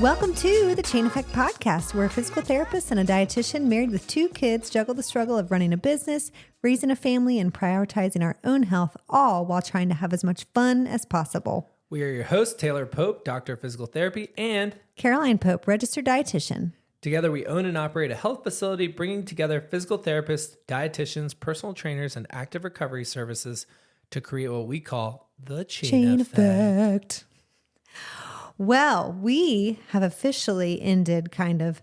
Welcome to the Chain Effect Podcast, where a physical therapist and a dietitian married with 2 kids juggle the struggle of running a business, raising a family, and prioritizing our own health, all while trying to have as much fun as possible. We are your hosts, Taylor Pope, Doctor of Physical Therapy, and Caroline Pope, registered dietitian. Together we own and operate a health facility bringing together physical therapists, dietitians, personal trainers, and active recovery services to create what we call the Chain Effect. Well, we have officially ended kind of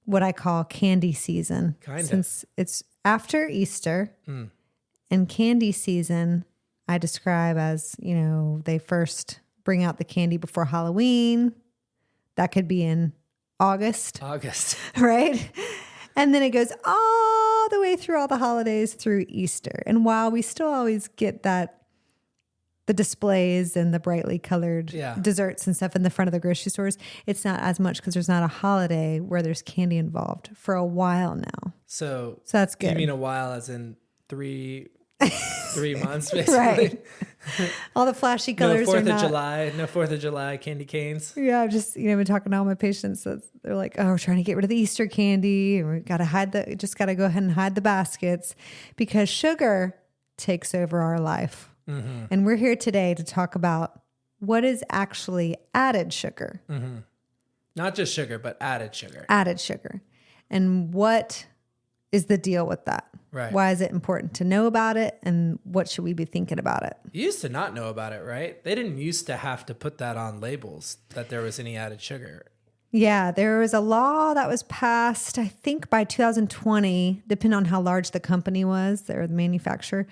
what I call candy season. Since it's after Easter. And candy season, I describe as, they first bring out the candy before Halloween. That could be in August. Right? And then it goes all the way through all the holidays through Easter. And while we still always get the displays and the brightly colored desserts and stuff in the front of the grocery stores, it's not as much because there's not a holiday where there's candy involved for a while now. So that's good. You mean a while as in 3 months, basically? Right. All the flashy colors. No 4th of July candy canes. Yeah, I've just been talking to all my patients. So they're like, "Oh, we're trying to get rid of the Easter candy, and we got to go ahead and hide the baskets because sugar takes over our life." Mm-hmm. And we're here today to talk about what is actually added sugar. Mm-hmm. Not just sugar, but added sugar. Added sugar. And what is the deal with that? Right. Why is it important to know about it? And what should we be thinking about it? You used to not know about it, right? They didn't used to have to put that on labels that there was any added sugar. Yeah, there was a law that was passed, I think by 2020, depending on how large the company was or the manufacturer.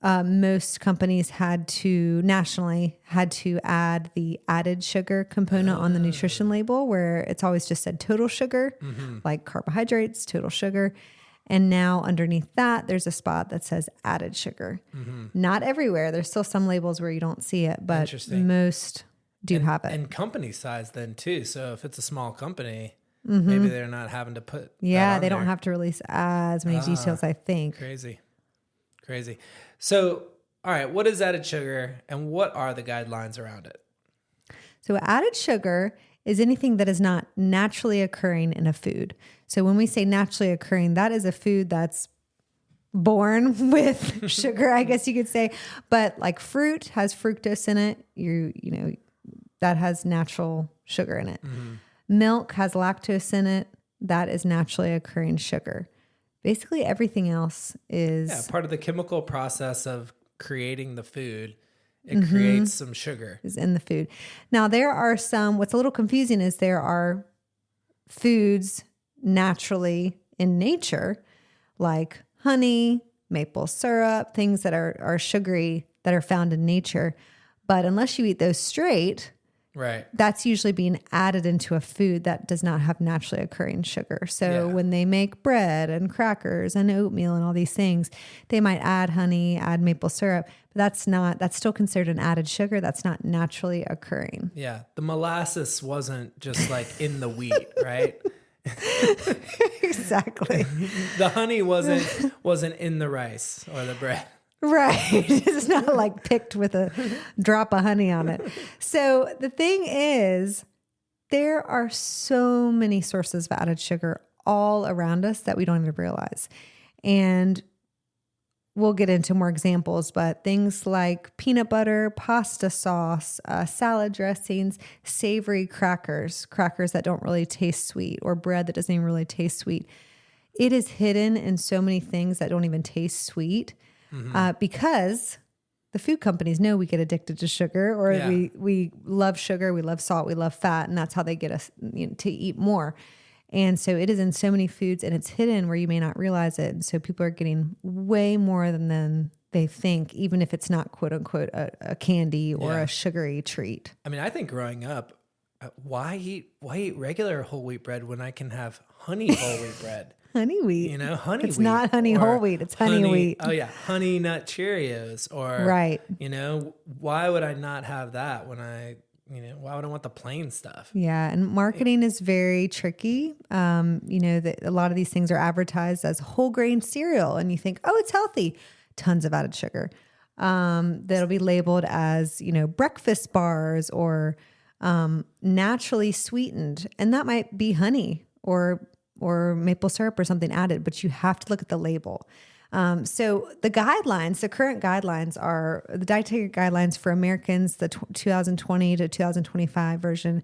Most companies nationally had to add the added sugar component on the nutrition label, where it's always just said total sugar, like carbohydrates, total sugar. And now underneath that, there's a spot that says added sugar. Not everywhere. There's still some labels where you don't see it, but most do have it. And company size then too. So if it's a small company, maybe they're not having to put that on they don't there. have to release as many details, I think. Crazy. So, all right, what is added sugar and what are the guidelines around it? So added sugar is anything that is not naturally occurring in a food. So when we say naturally occurring, that is a food that's born with sugar, I guess you could say. But like fruit has fructose in it, that has natural sugar in it. Milk has lactose in it. That is naturally occurring sugar. Basically, everything else is... part of the chemical process of creating the food. It creates some sugar. Is in the food. Now, there are what's a little confusing is there are foods naturally in nature, like honey, maple syrup, things that are sugary that are found in nature. But unless you eat those straight... Right. That's usually being added into a food that does not have naturally occurring sugar. So when they make bread and crackers and oatmeal and all these things, they might add honey, add maple syrup, but that's still considered an added sugar. That's not naturally occurring. Yeah. The molasses wasn't just like in the wheat, right? Exactly. The honey wasn't in the rice or the bread. Right. It's not like picked with a drop of honey on it. So the thing is, there are so many sources of added sugar all around us that we don't even realize. And we'll get into more examples, but things like peanut butter, pasta sauce, salad dressings, savory crackers that don't really taste sweet, or bread that doesn't even really taste sweet. It is hidden in so many things that don't even taste sweet. Because the food companies know we get addicted to sugar, or we love sugar, we love salt, we love fat, and that's how they get us to eat more. And so it is in so many foods, and it's hidden where you may not realize it. And so people are getting way more than they think, even if it's not quote unquote a candy or a sugary treat. I mean, I think growing up, why eat regular whole wheat bread when I can have honey whole wheat bread? Honey wheat. Honey wheat. It's not honey whole wheat. It's honey wheat. Oh, yeah. Honey nut Cheerios. Or, right. Why would I not have that when why would I want the plain stuff? Yeah. And marketing is very tricky. That a lot of these things are advertised as whole grain cereal, and you think, oh, it's healthy. Tons of added sugar. That'll be labeled as, breakfast bars or naturally sweetened, and that might be honey or maple syrup or something added, but you have to look at the label. So the guidelines, the current guidelines are the dietary guidelines for Americans, the 2020 to 2025 version,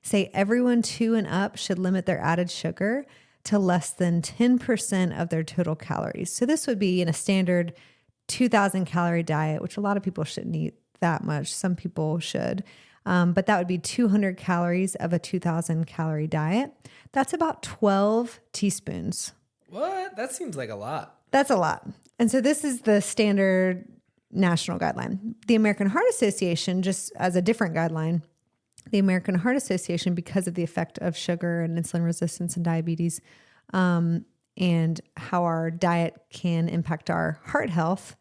say everyone 2 and up should limit their added sugar to less than 10% of their total calories. So this would be in a standard 2,000 calorie diet, which a lot of people shouldn't eat that much. Some people should. But that would be 200 calories of a 2,000 calorie diet. That's about 12 teaspoons. What? That seems like a lot. That's a lot. And so this is the standard national guideline. The American Heart Association, just as a different guideline, the American Heart Association, because of the effect of sugar and insulin resistance and diabetes, and how our diet can impact our heart health,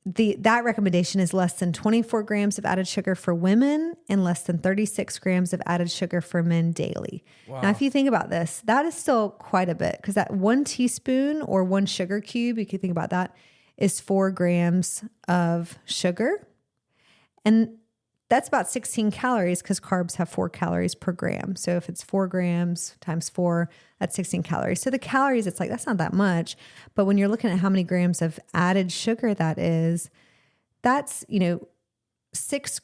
that recommendation is less than 24 grams of added sugar for women and less than 36 grams of added sugar for men daily. Wow. Now, if you think about this, that is still quite a bit, because that 1 teaspoon or 1 sugar cube, you could think about that, is 4 grams of sugar. And that's about 16 calories, because carbs have 4 calories per gram. So if it's 4 grams times 4, that's 16 calories. So the calories, it's like, that's not that much. But when you're looking at how many grams of added sugar that is, that's, 6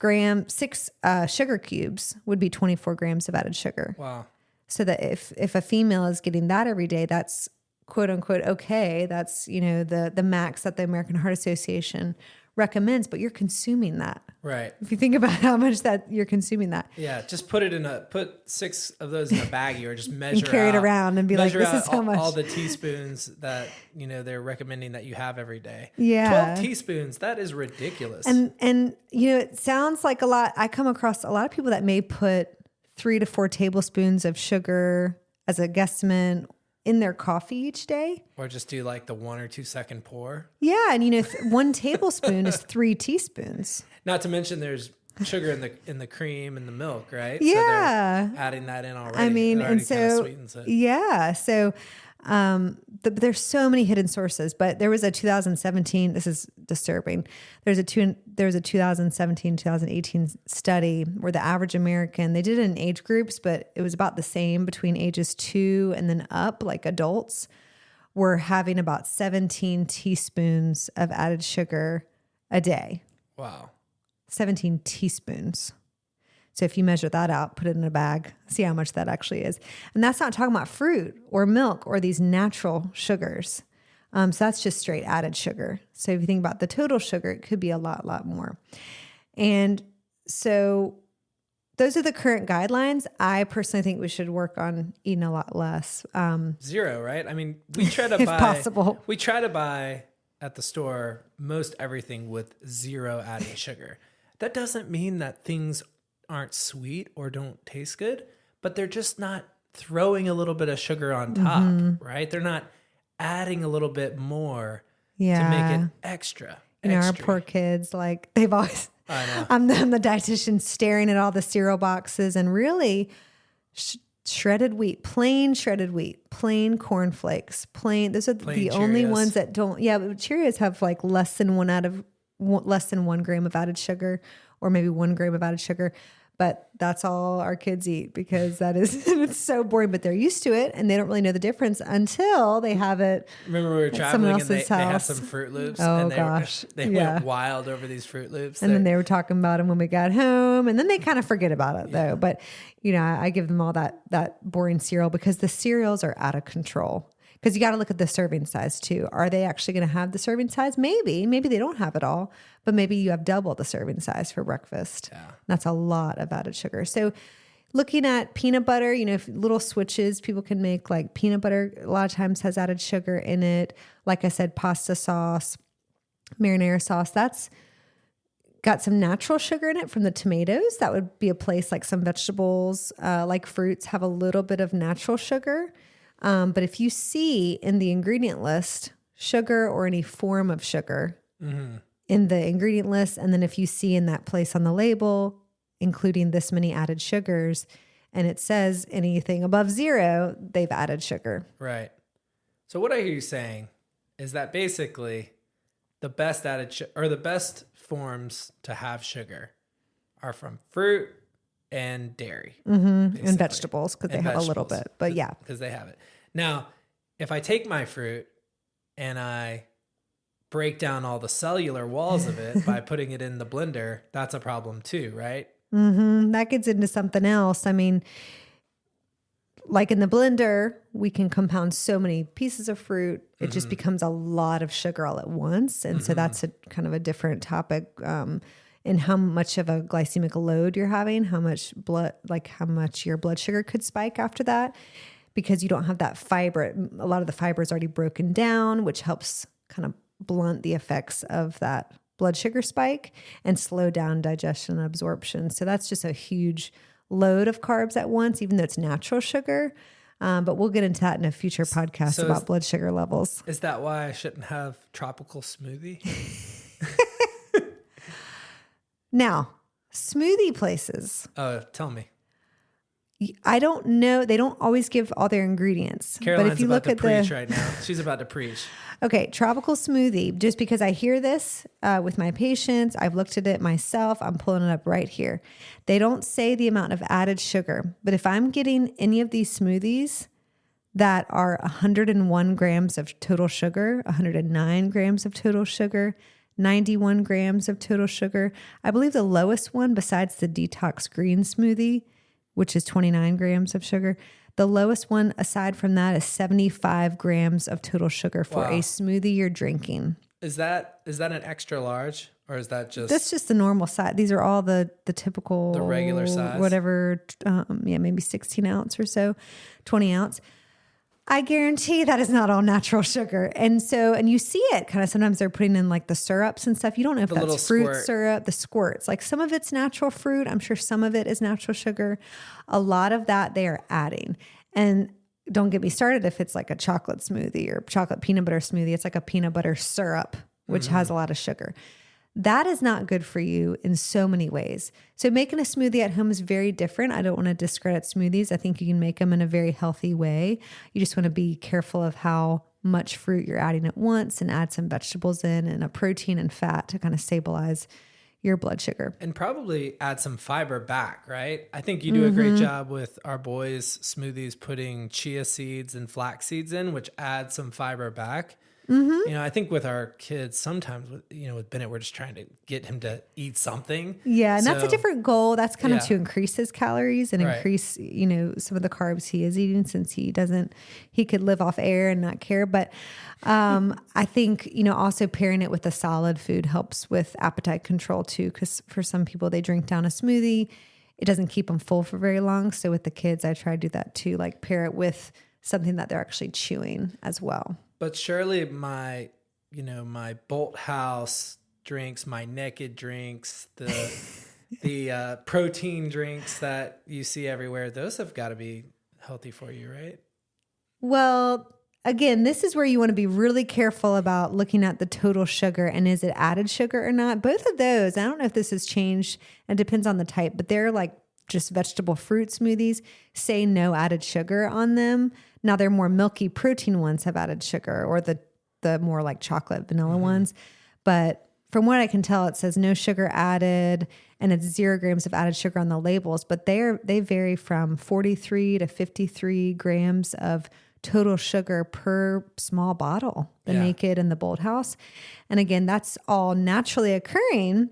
sugar cubes would be 24 grams of added sugar. Wow. So that if a female is getting that every day, that's quote unquote okay. That's, the max that the American Heart Association recommends, but you're consuming that. Right. If you think about how much that you're consuming that. Yeah. Just put 6 of those in a baggie, or just measure and carry it around and be like, this is how much. All the teaspoons that, they're recommending that you have every day. Yeah. 12 teaspoons. That is ridiculous. And, it sounds like a lot. I come across a lot of people that may put 3 to 4 tablespoons of sugar as a guesstimate in their coffee each day. Or just do like the 1 or 2 second pour. Yeah. And 1 tablespoon is 3 teaspoons. Not to mention there's sugar in the cream and the milk, right? Yeah. So they're adding that in already. I mean, and so, kind of sweetens it. Yeah. So, there's so many hidden sources, but there was a 2017, this is disturbing. There was a 2017, 2018 study where the average American, they did it in age groups, but it was about the same between ages 2 and then up, like adults were having about 17 teaspoons of added sugar a day. Wow. 17 teaspoons. So if you measure that out, put it in a bag, see how much that actually is. And that's not talking about fruit or milk or these natural sugars. So that's just straight added sugar. So if you think about the total sugar, it could be a lot more. And so those are the current guidelines. I personally think we should work on eating a lot less. 0, right? I mean, we try to if buy, possible. We try to buy at the store most everything with 0 added sugar. That doesn't mean that things aren't sweet or don't taste good, but they're just not throwing a little bit of sugar on top, right? They're not adding a little bit more to make it extra. Our poor kids, like they've always, I know. I'm the dietitian staring at all the cereal boxes, and really shredded wheat, plain shredded wheat, plain cornflakes, those are the only ones that don't, but Cheerios have like less than 1 gram of added sugar, or maybe 1 gram of added sugar. But that's all our kids eat, because it's so boring, but they're used to it and they don't really know the difference until they have it. Remember we were traveling and they had some Fruit Loops. Oh, and gosh. They went wild over these Fruit Loops. And then they were talking about them when we got home, and then they kind of forget about it though. But I give them all that boring cereal, because the cereals are out of control. Because you got to look at the serving size too. Are they actually going to have the serving size? Maybe they don't have it all, but maybe you have double the serving size for breakfast. Yeah. That's a lot of added sugar. So looking at peanut butter, little switches people can make, like peanut butter a lot of times has added sugar in it. Like I said, pasta sauce, marinara sauce, that's got some natural sugar in it from the tomatoes. That would be a place. Like some vegetables, like fruits, have a little bit of natural sugar. But if you see in the ingredient list sugar or any form of sugar in the ingredient list, and then if you see in that place on the label, including this many added sugars, and it says anything above 0, they've added sugar. Right. So what I hear you saying is that basically the best the best forms to have sugar are from fruit, and dairy. And vegetables, because they have a little bit. But yeah. Because they have it. Now, if I take my fruit and I break down all the cellular walls of it by putting it in the blender, that's a problem too, right? That gets into something else. I mean, like in the blender, we can compound so many pieces of fruit. It just becomes a lot of sugar all at once. And so that's a kind of a different topic, in how much of a glycemic load you're having, how much your blood sugar could spike after that, because you don't have that fiber. A lot of the fiber is already broken down, which helps kind of blunt the effects of that blood sugar spike and slow down digestion and absorption. So that's just a huge load of carbs at once, even though it's natural sugar. But we'll get into that in a future podcast about blood sugar levels. Is that why I shouldn't have tropical smoothie? Now, smoothie places. Tell me. I don't know. They don't always give all their ingredients. Caroline's but if you look at preach right now. She's about to preach. Okay, tropical smoothie. Just because I hear this with my patients, I've looked at it myself. I'm pulling it up right here. They don't say the amount of added sugar, but if I'm getting any of these smoothies that are 101 grams of total sugar, 109 grams of total sugar, 91 grams of total sugar, I believe the lowest one besides the detox green smoothie, which is 29 grams of sugar. The lowest one aside from that is 75 grams of total sugar for a smoothie you're drinking. Is that an extra large, or is that just... That's just the normal size. These are all the typical... The regular size? Whatever, maybe 16 ounce or so, 20 ounce. I guarantee that is not all natural sugar. And you see it kind of, sometimes they're putting in like the syrups and stuff. You don't know if that's fruit syrup, the squirts. Like some of it's natural fruit. I'm sure some of it is natural sugar. A lot of that they are adding. And don't get me started if it's like a chocolate smoothie or chocolate peanut butter smoothie. It's like a peanut butter syrup, which has a lot of sugar. That is not good for you in so many ways. So making a smoothie at home is very different. I don't want to discredit smoothies. I think you can make them in a very healthy way. You just want to be careful of how much fruit you're adding at once and add some vegetables in and a protein and fat to kind of stabilize your blood sugar. And probably add some fiber back, right? I think you do a great job with our boys' smoothies putting chia seeds and flax seeds in, which add some fiber back. I think with our kids, sometimes, with Bennett, we're just trying to get him to eat something. Yeah. And that's a different goal. That's kind of to increase his calories and increase, some of the carbs he is eating, since he could live off air and not care. But I think, also pairing it with a solid food helps with appetite control too. Because for some people, they drink down a smoothie. It doesn't keep them full for very long. So with the kids, I try to do that too, like pair it with something that they're actually chewing as well. But surely my Bolt House drinks, my naked drinks, the protein drinks that you see everywhere, those have got to be healthy for you, right? Well, again, this is where you want to be really careful about looking at the total sugar and is it added sugar or not. Both of those, I don't know if this has changed, and it depends on the type, but they're like just vegetable fruit smoothies say no added sugar on them. Now, they're more milky protein ones have added sugar, or the more like chocolate vanilla ones. But from what I can tell, it says no sugar added, and it's 0 grams of added sugar on the labels. But they vary from 43 to 53 grams of total sugar per small bottle, the Naked and the Bold House. And again, that's all naturally occurring.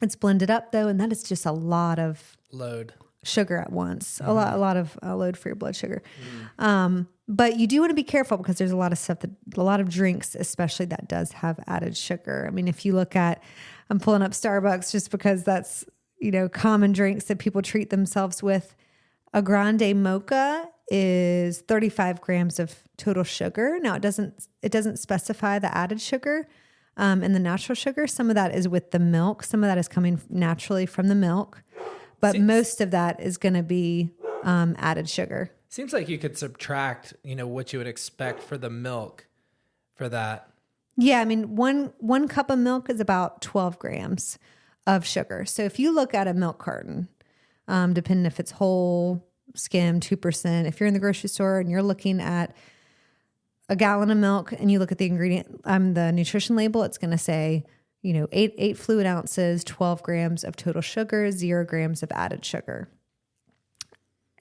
It's blended up though, and that is just a lot of load. Sugar at once, a lot of load for your blood sugar. But you do want to be careful because there's a lot of stuff a lot of drinks, especially that does have added sugar. I mean, if you look at, I'm pulling up Starbucks just because that's, common drinks that people treat themselves with. A grande mocha is 35 grams of total sugar. Now it doesn't specify the added sugar and the natural sugar. Some of that is with the milk. Some of that is coming naturally from the milk. But most of that is going to be added sugar. Seems like you could subtract, what you would expect for the milk for that. Yeah, I mean, one cup of milk is about 12 grams of sugar. So if you look at a milk carton, depending if it's whole, skim, 2%, if you're in the grocery store and you're looking at a gallon of milk and you look at the ingredient, the nutrition label, it's going to say, 8 fluid ounces, 12 grams of total sugar, 0 grams of added sugar.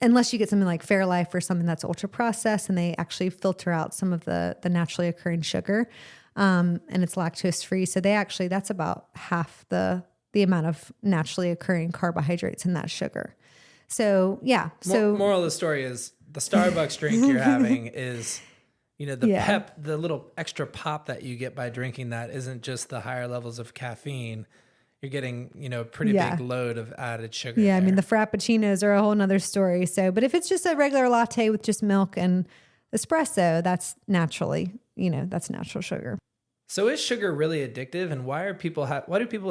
unless you get something like Fairlife or something that's ultra processed, and they actually filter out some of the naturally occurring sugar, and it's lactose free. So that's about half the amount of naturally occurring carbohydrates in that sugar. So yeah. So moral of the story is the Starbucks drink you're having is, the little extra pop that you get by drinking that isn't just the higher levels of caffeine. You're getting, a pretty big load of added sugar. Yeah. there. I mean, the Frappuccinos are a whole nother story. So, but if it's just a regular latte with just milk and espresso, that's naturally, that's natural sugar. So is sugar really addictive, and why do people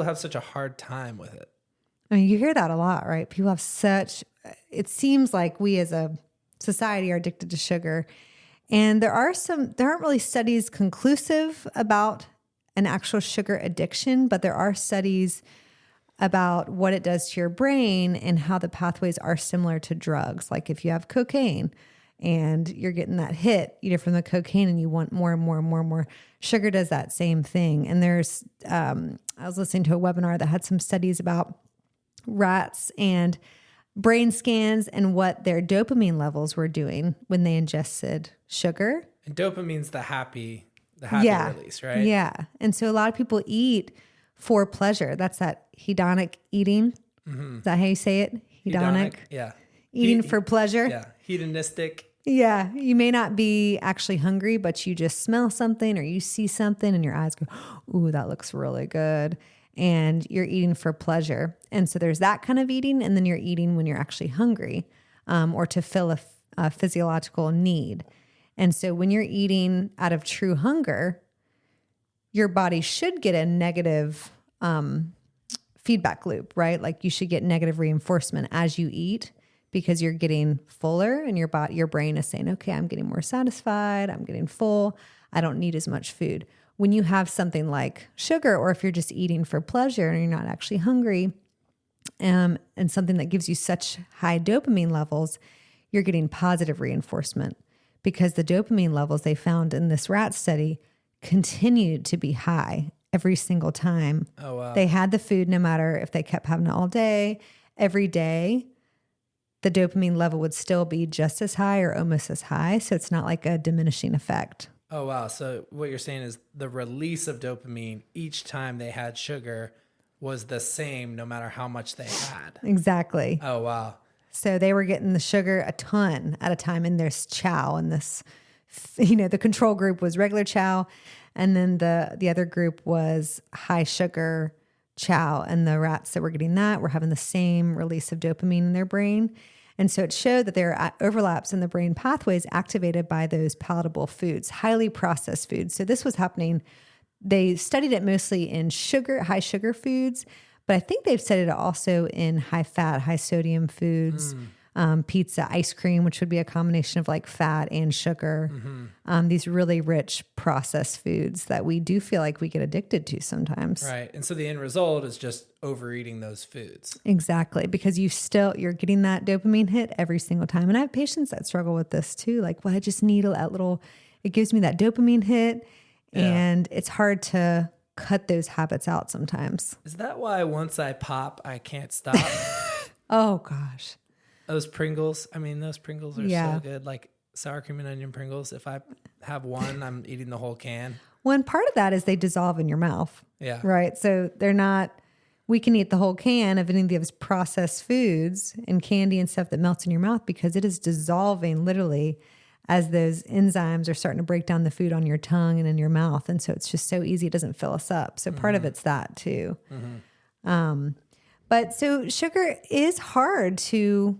have such a hard time with it? I mean, you hear that a lot, right? People have it seems like we as a society are addicted to sugar. And there aren't really studies conclusive about an actual sugar addiction, but there are studies about what it does to your brain and how the pathways are similar to drugs. Like if you have cocaine and you're getting that hit, from the cocaine and you want more and more and more and more, sugar does that same thing. And there's, I was listening to a webinar that had some studies about rats and brain scans and what their dopamine levels were doing when they ingested sugar. And dopamine's the happy release, right? Yeah. And so a lot of people eat for pleasure. That's that hedonic eating. Mm-hmm. Is that how you say it? Hedonic? Yeah. Eating for pleasure. Yeah. Hedonistic. Yeah. You may not be actually hungry, but you just smell something or you see something and your eyes go, ooh, that looks really good. And you're eating for pleasure. And so there's that kind of eating. And then you're eating when you're actually hungry, or to fill a physiological need. And so when you're eating out of true hunger, your body should get a negative feedback loop, right? Like you should get negative reinforcement as you eat because you're getting fuller and your brain is saying, okay, I'm getting more satisfied. I'm getting full. I don't need as much food. When you have something like sugar, or if you're just eating for pleasure and you're not actually hungry, and something that gives you such high dopamine levels, you're getting positive reinforcement because the dopamine levels they found in this rat study continued to be high every single time. Oh, wow. They had the food, no matter if they kept having it all day, every day, the dopamine level would still be just as high or almost as high. So it's not like a diminishing effect. Oh, wow. So what you're saying is the release of dopamine each time they had sugar was the same no matter how much they had. Exactly. Oh, wow. So they were getting the sugar a ton at a time in this chow, and this, the control group was regular chow. And then the other group was high sugar chow. And the rats that were getting that were having the same release of dopamine in their brain. And so it showed that there are overlaps in the brain pathways activated by those palatable foods, highly processed foods. So this was happening. They studied it mostly in high sugar foods, but I think they've studied it also in high fat, high sodium foods, pizza, ice cream, which would be a combination of like fat and sugar. Mm-hmm. These really rich processed foods that we do feel like we get addicted to sometimes. Right. And so the end result is just overeating those foods. Exactly. Because you're getting that dopamine hit every single time. And I have patients that struggle with this too. Like, well, I just need it gives me that dopamine hit. Yeah. And it's hard to cut those habits out sometimes. Is that why once I pop, I can't stop? Oh gosh. Those Pringles are so good. Like sour cream and onion Pringles. If I have one, I'm eating the whole can. One part of that is they dissolve in your mouth. Yeah. Right. So we can eat the whole can of any of those processed foods and candy and stuff that melts in your mouth because it is dissolving literally as those enzymes are starting to break down the food on your tongue and in your mouth. And so it's just so easy. It doesn't fill us up. So part of it's that too. Mm-hmm. But so sugar is hard to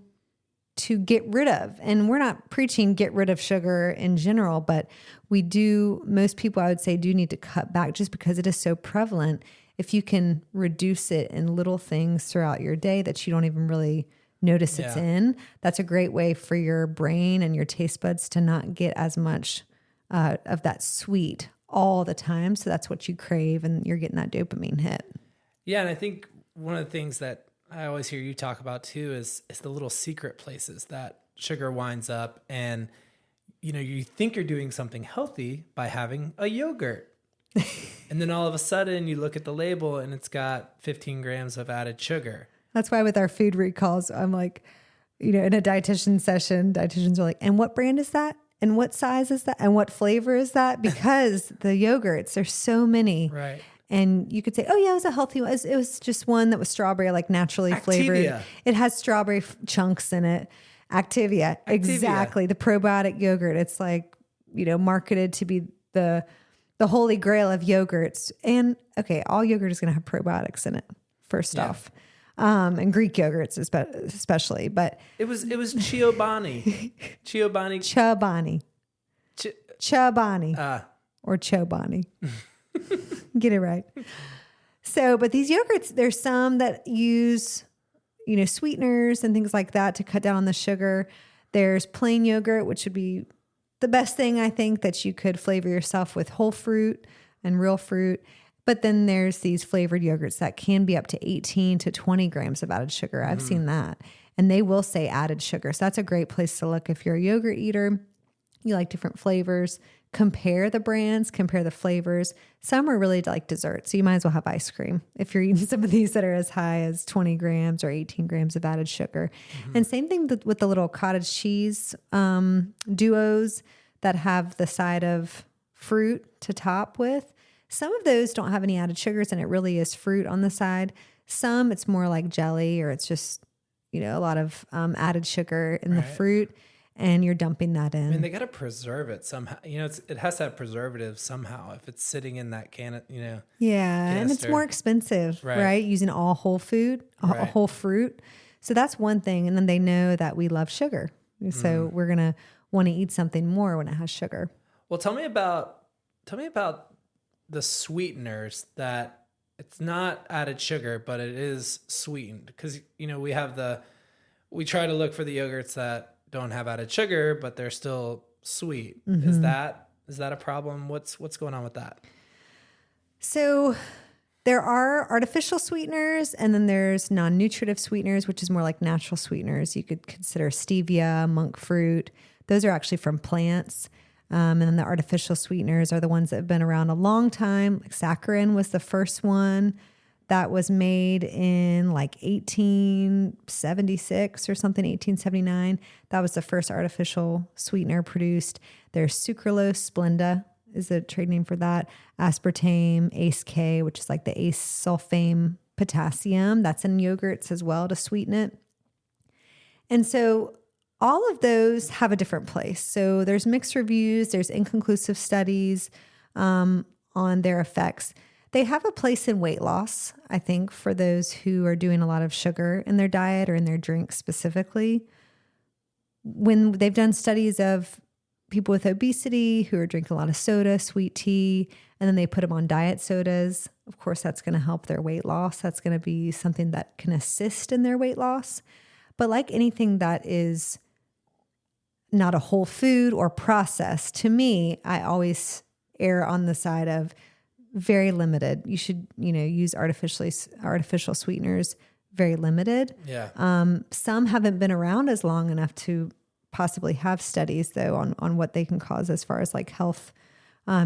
get rid of. And we're not preaching get rid of sugar in general, but most people I would say do need to cut back just because it is so prevalent. If you can reduce it in little things throughout your day that you don't even really notice it's in, that's a great way for your brain and your taste buds to not get as much of that sweet all the time. So that's what you crave and you're getting that dopamine hit. Yeah. And I think one of the things that I always hear you talk about too is the little secret places that sugar winds up. And, you think you're doing something healthy by having a yogurt. And then all of a sudden you look at the label and it's got 15 grams of added sugar. That's why with our food recalls, I'm like, in a dietitian session, dietitians are like, and what brand is that? And what size is that? And what flavor is that? Because the yogurts, there's so many. Right. And you could say, oh yeah, it was a healthy one. It was just one that was strawberry, like naturally flavored. Activia. It has strawberry chunks in it. Activia. Exactly. The probiotic yogurt. It's like, marketed to be the holy grail of yogurts. And okay, all yogurt is going to have probiotics in it, first off. And Greek yogurts especially, but it was Chobani. Chobani. Chobani. Or Chobani. Get it right. So, but these yogurts, there's some that use, sweeteners and things like that to cut down on the sugar. There's plain yogurt, which would be the best thing, I think, that you could flavor yourself with whole fruit and real fruit. But then there's these flavored yogurts that can be up to 18 to 20 grams of added sugar. I've seen that. And they will say added sugar. So that's a great place to look. If you're a yogurt eater, you like different flavors, compare the brands, compare the flavors. Some are really like dessert. So you might as well have ice cream if you're eating some of these that are as high as 20 grams or 18 grams of added sugar. And same thing with the little cottage cheese duos that have the side of fruit to top with. Some of those don't have any added sugars and it really is fruit on the side. Some it's more like jelly or it's just, a lot of added sugar in the fruit and you're dumping that in. I mean, they got to preserve it somehow. It has to have preservatives somehow if it's sitting in that can, Yeah. canister. And it's more expensive, right? Using all whole food, whole fruit. So that's one thing. And then they know that we love sugar. So we're going to want to eat something more when it has sugar. Well, tell me about the sweeteners that it's not added sugar, but it is sweetened. Because, we try to look for the yogurts that don't have added sugar, but they're still sweet. Is that a problem? What's going on with that? So there are artificial sweeteners and then there's non-nutritive sweeteners, which is more like natural sweeteners. You could consider stevia, monk fruit. Those are actually from plants. And then the artificial sweeteners are the ones that have been around a long time. Like saccharin was the first one that was made in like 1876 or something, 1879. That was the first artificial sweetener produced. There's sucralose, Splenda is the trade name for that. Aspartame, ACE-K, which is like the ace sulfame potassium. That's in yogurts as well to sweeten it. And so all of those have a different place. So there's mixed reviews, there's inconclusive studies on their effects. They have a place in weight loss, I think, for those who are doing a lot of sugar in their diet or in their drinks specifically. When they've done studies of people with obesity who are drinking a lot of soda, sweet tea, and then they put them on diet sodas, of course, that's going to help their weight loss. That's going to be something that can assist in their weight loss. But like anything that is not a whole food or processed, to me, I always err on the side of very limited. You should, use artificial sweeteners, very limited. Yeah. Some haven't been around as long enough to possibly have studies though on what they can cause as far as like health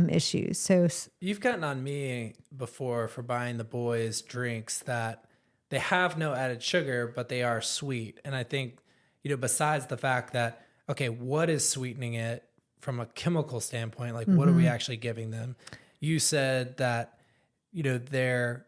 issues. So you've gotten on me before for buying the boys drinks that they have no added sugar, but they are sweet. And I think, besides the fact that, okay, what is sweetening it from a chemical standpoint? Like, what are we actually giving them? You said that, their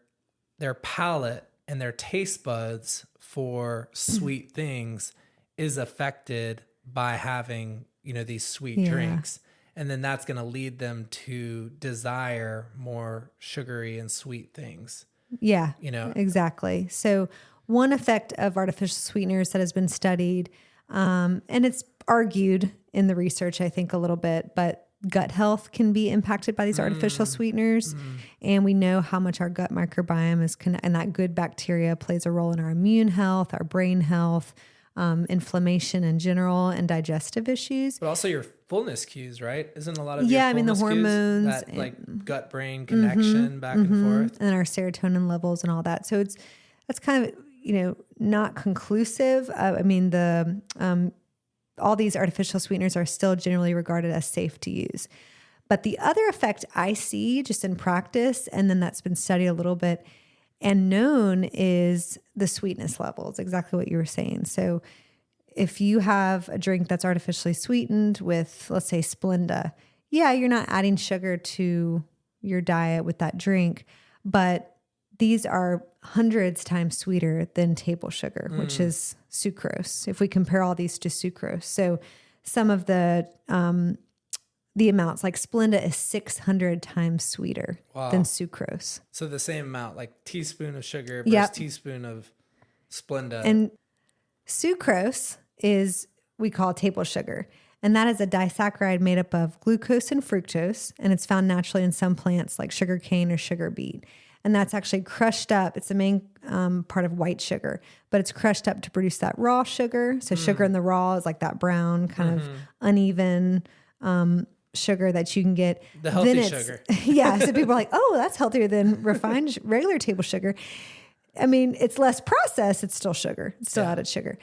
palate and their taste buds for sweet things is affected by having, these sweet drinks. And then that's going to lead them to desire more sugary and sweet things. Yeah, exactly. So one effect of artificial sweeteners that has been studied, and it's argued in the research, I think a little bit, but gut health can be impacted by these artificial sweeteners. And we know how much our gut microbiome is, and that good bacteria plays a role in our immune health, our brain health, inflammation in general, and digestive issues. But also your fullness cues, right? Isn't a lot of the hormones, cues, that like gut brain connection back and forth, and our serotonin levels and all that. So that's kind of not conclusive. I mean all these artificial sweeteners are still generally regarded as safe to use. But the other effect I see just in practice, and then that's been studied a little bit and known, is the sweetness levels, exactly what you were saying. So if you have a drink that's artificially sweetened with, let's say, Splenda, yeah, you're not adding sugar to your diet with that drink, but these are hundreds times sweeter than table sugar, which is sucrose, if we compare all these to sucrose. So some of the amounts, like Splenda is 600 times sweeter than sucrose. So the same amount, like teaspoon of sugar versus teaspoon of Splenda. And sucrose is, we call table sugar. And that is a disaccharide made up of glucose and fructose. And it's found naturally in some plants like sugar cane or sugar beet. And that's actually crushed up. It's the main part of white sugar, but it's crushed up to produce that raw sugar. So sugar in the raw is like that brown kind of uneven sugar that you can get. The healthy sugar. Yeah. So people are like, oh, that's healthier than refined regular table sugar. I mean, it's less processed. It's still sugar. It's still added sugar.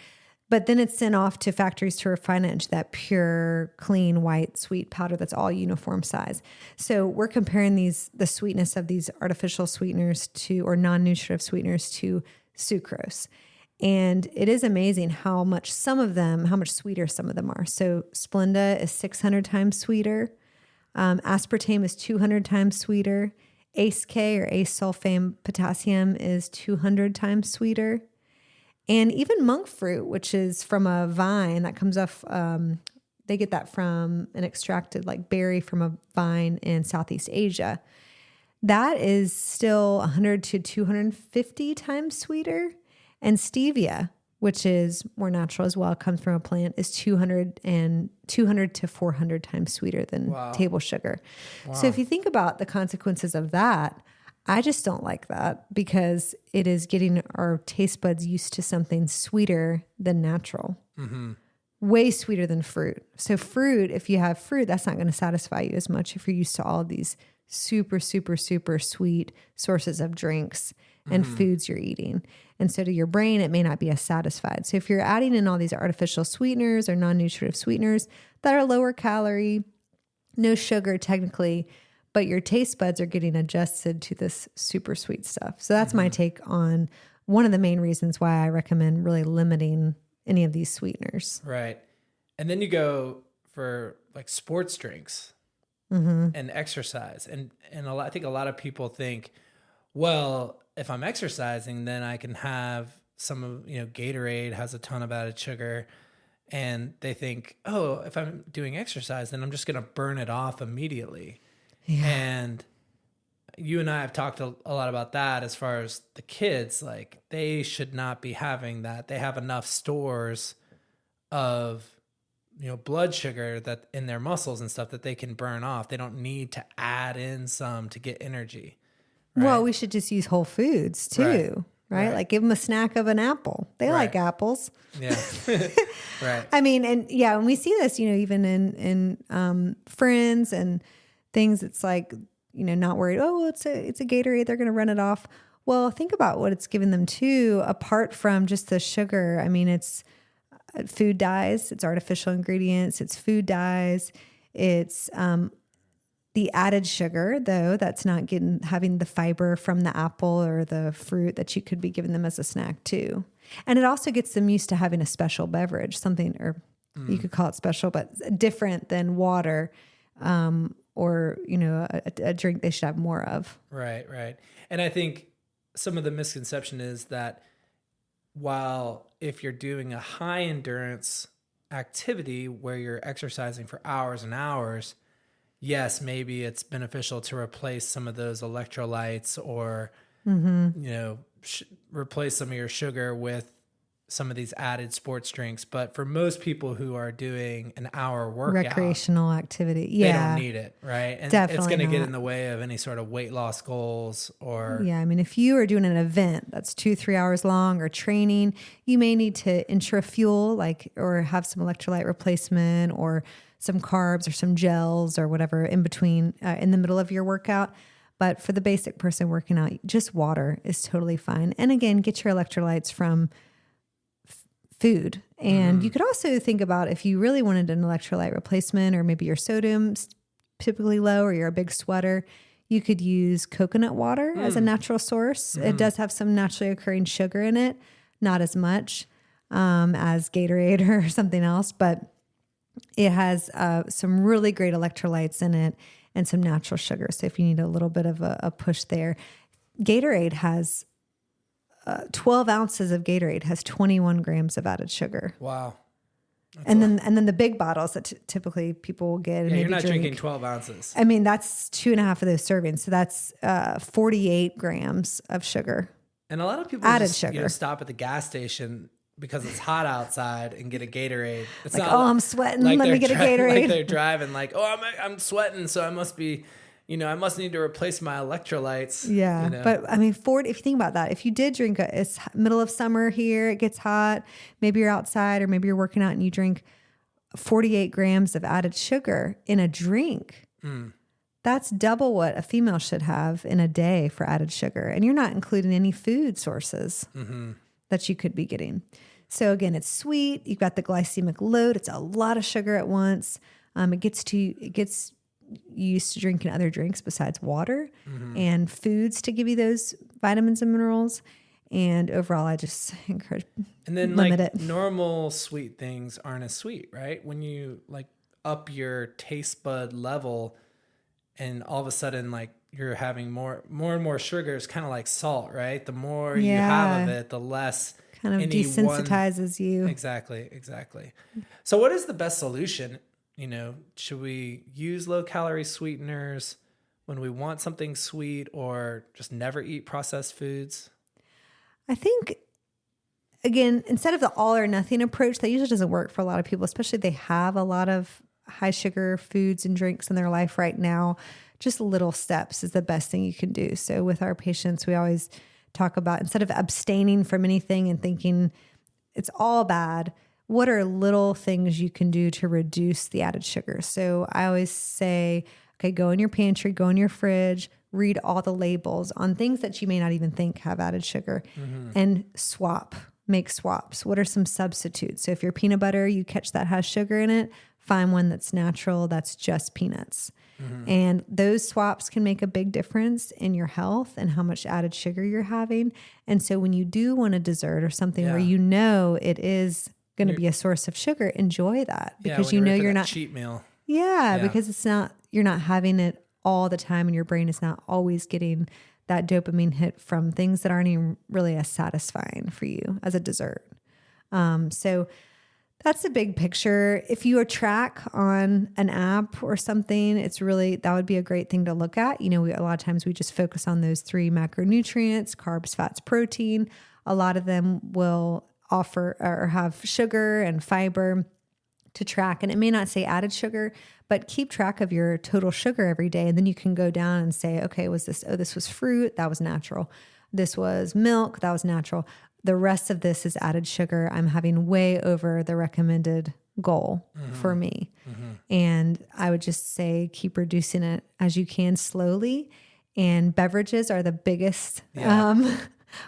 But then it's sent off to factories to refine it into that pure, clean, white, sweet powder that's all uniform size. So we're comparing the sweetness of these artificial sweeteners or non-nutritive sweeteners to sucrose. And it is amazing how much sweeter some of them are. So Splenda is 600 times sweeter. Aspartame is 200 times sweeter. ACE-K or ace-sulfame potassium is 200 times sweeter. And even monk fruit, which is from a vine that comes off, they get that from an extracted like berry from a vine in Southeast Asia. That is still 100 to 250 times sweeter. And stevia, which is more natural as well, comes from a plant, is 200 to 400 times sweeter than table sugar. Wow. So if you think about the consequences of that, I just don't like that because it is getting our taste buds used to something sweeter than natural, way sweeter than fruit. So fruit, if you have fruit, that's not going to satisfy you as much if you're used to all of these super, super, super sweet sources of drinks and foods you're eating. And so to your brain, it may not be as satisfied. So if you're adding in all these artificial sweeteners or non-nutritive sweeteners that are lower calorie, no sugar technically, but your taste buds are getting adjusted to this super sweet stuff. So that's my take on one of the main reasons why I recommend really limiting any of these sweeteners. Right. And then you go for like sports drinks and exercise. And I think a lot of people think, well, if I'm exercising, then I can have some of, Gatorade has a ton of added sugar. And they think, oh, if I'm doing exercise, then I'm just going to burn it off immediately. Yeah. And you and I have talked a lot about that as far as the kids, like they should not be having that. They have enough stores of, blood sugar that in their muscles and stuff that they can burn off. They don't need to add in some to get energy. Right? Well, we should just use whole foods too, right? Like give them a snack of an apple. They like apples. Yeah. Right. I mean, and we see this, even in friends and things. It's like, not worried. Oh, it's a Gatorade. They're going to run it off. Well, think about what it's given them too, apart from just the sugar. I mean, it's food dyes, it's artificial ingredients, it's food dyes, it's the added sugar though, that's not having the fiber from the apple or the fruit that you could be giving them as a snack too. And it also gets them used to having a special beverage, something, or you could call it special, but different than water. Or, a drink they should have more of. Right. And I think some of the misconception is that while if you're doing a high endurance activity where you're exercising for hours and hours, yes, maybe it's beneficial to replace some of those electrolytes or, replace some of your sugar with some of these added sports drinks. But for most people who are doing an hour workout, recreational activity, they don't need it, right? And definitely it's going to get in the way of any sort of weight loss goals or... Yeah, I mean, if you are doing an event that's 2-3 hours long or training, you may need to intra-fuel, or have some electrolyte replacement or some carbs or some gels or whatever in between, in the middle of your workout. But for the basic person working out, just water is totally fine. And again, get your electrolytes from food. And you could also think about if you really wanted an electrolyte replacement, or maybe your sodium's typically low or you're a big sweater, you could use coconut water as a natural source. It does have some naturally occurring sugar in it, not as much. as Gatorade or something else, but it has some really great electrolytes in it and some natural sugar. So if you need a little bit of a push there, Gatorade has 12 ounces of Gatorade has 21 grams of added sugar. Wow. And then the big bottles that typically people will get. Yeah, you're not drinking 12 ounces. I mean, that's 2.5 of those servings. So that's 48 grams of sugar. And a lot of people added sugar. Stop at the gas station because it's hot outside and get a Gatorade. It's like, not I'm sweating. Let me get a Gatorade. Like they're driving like, I'm sweating, so I must be, I must need to replace my electrolytes. Yeah. But I mean, if you think about that, if you did drink it's middle of summer here, it gets hot, maybe you're outside or maybe you're working out and you drink 48 grams of added sugar in a drink. That's double what a female should have in a day for added sugar. And you're not including any food sources that you could be getting. So again, it's sweet. You've got the glycemic load. It's a lot of sugar at once. It gets used to drinking other drinks besides water and foods to give you those vitamins and minerals. And overall, I just encourage and then limit like it. Normal sweet things aren't as sweet, right? When you like up your taste bud level and all of a sudden like you're having more and more sugar, it's kind of like salt, right? The more you have of it, the less kind of desensitizes you. Exactly. So what is the best solution? Should we use low calorie sweeteners when we want something sweet or just never eat processed foods? I think, again, instead of the all or nothing approach, that usually doesn't work for a lot of people, especially if they have a lot of high sugar foods and drinks in their life right now. Just little steps is the best thing you can do. So with our patients, we always talk about, instead of abstaining from anything and thinking it's all bad, what are little things you can do to reduce the added sugar? So I always say, okay, go in your pantry, go in your fridge, read all the labels on things that you may not even think have added sugar and make swaps. What are some substitutes? So if your peanut butter, you catch that has sugar in it, find one that's natural, that's just peanuts. And those swaps can make a big difference in your health and how much added sugar you're having. And so when you do want a dessert or something where it is going to be a source of sugar, enjoy that because you're not cheat meal. Yeah, because you're not having it all the time and your brain is not always getting that dopamine hit from things that aren't even really as satisfying for you as a dessert. So that's the big picture. If you track on an app or something, that would be a great thing to look at. A lot of times we just focus on those 3 macronutrients, carbs, fats, protein. A lot of them will offer or have sugar and fiber to track. And it may not say added sugar, but keep track of your total sugar every day. And then you can go down and say, okay, this was fruit, that was natural. This was milk, that was natural. The rest of this is added sugar. I'm having way over the recommended goal for me. And I would just say, keep reducing it as you can slowly. And beverages are the biggest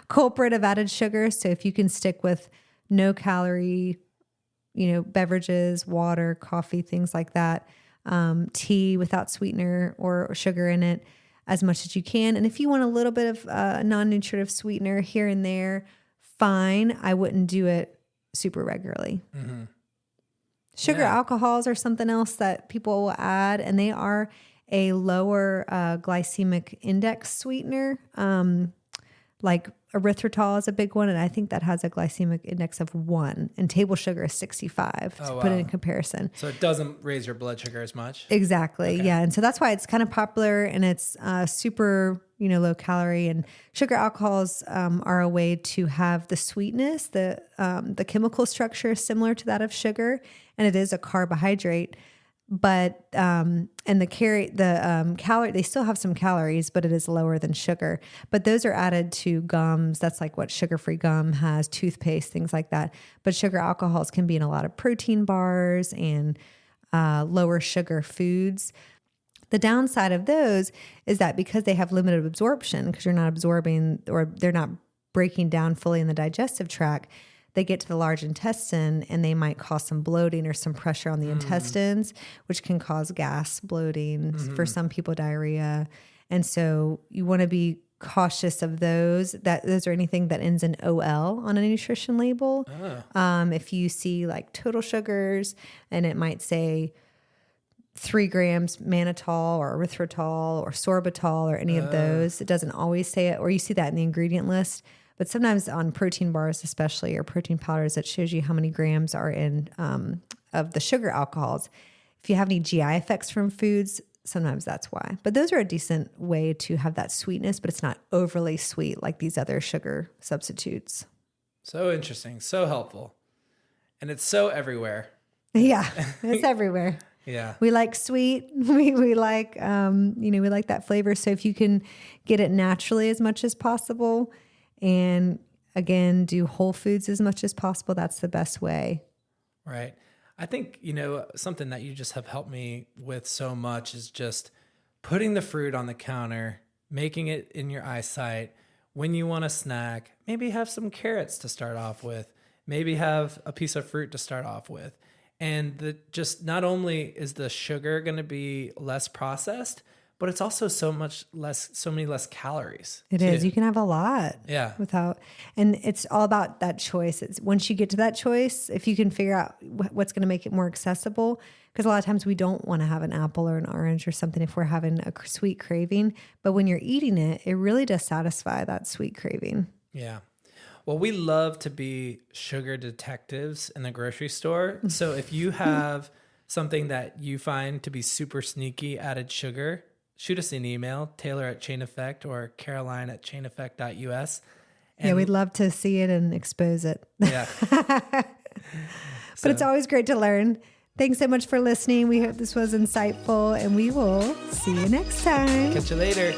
culprit of added sugar. So if you can stick with no calorie, beverages, water, coffee, things like that, tea without sweetener or sugar in it as much as you can. And if you want a little bit of non-nutritive sweetener here and there, fine. I wouldn't do it super regularly. Sugar alcohols are something else that people will add, and they are a lower glycemic index sweetener. Like erythritol is a big one, and I think that has a glycemic index of 1, and table sugar is 65 to put it in comparison. So it doesn't raise your blood sugar as much? Exactly, yeah. And so that's why it's kind of popular, and it's super, low calorie. And sugar alcohols are a way to have the sweetness, the chemical structure is similar to that of sugar, and it is a carbohydrate. But and the calorie, they still have some calories, but it is lower than sugar. But those are added to gums. That's like what sugar-free gum has, toothpaste, things like that. But sugar alcohols can be in a lot of protein bars and lower sugar foods. The downside of those is that because they have limited absorption, because you're not absorbing or they're not breaking down fully in the digestive tract, they get to the large intestine and they might cause some bloating or some pressure on the intestines, which can cause gas, bloating, for some people diarrhea. And so you want to be cautious of those. Those are anything that ends in OL on a nutrition label. If you see like total sugars and it might say 3 grams mannitol or erythritol or sorbitol or any of those, it doesn't always say it, or you see that in the ingredient list. But sometimes on protein bars, especially, or protein powders, it shows you how many grams are in of the sugar alcohols. If you have any GI effects from foods, sometimes that's why. But those are a decent way to have that sweetness, but it's not overly sweet like these other sugar substitutes. So interesting. So helpful. And it's so everywhere. Yeah, it's everywhere. Yeah. We like sweet. We like, we like that flavor. So if you can get it naturally as much as possible, and again, do whole foods as much as possible, that's the best way. Right. I think, something that you just have helped me with so much is just putting the fruit on the counter, making it in your eyesight. When you want a snack, maybe have some carrots to start off with, maybe have a piece of fruit to start off with. And just not only is the sugar going to be less processed, but it's also so many less calories. It is. You can have a lot. Yeah. And it's all about that choice. It's once you get to that choice, if you can figure out what's going to make it more accessible, because a lot of times we don't want to have an apple or an orange or something if we're having a sweet craving. But when you're eating it, it really does satisfy that sweet craving. Yeah. Well, we love to be sugar detectives in the grocery store. So if you have something that you find to be super sneaky added sugar, shoot us an email, Taylor@ChainEffect or Caroline@chaineffect.us. Yeah, we'd love to see it and expose it. Yeah. But it's always great to learn. Thanks so much for listening. We hope this was insightful, and we will see you next time. Catch you later.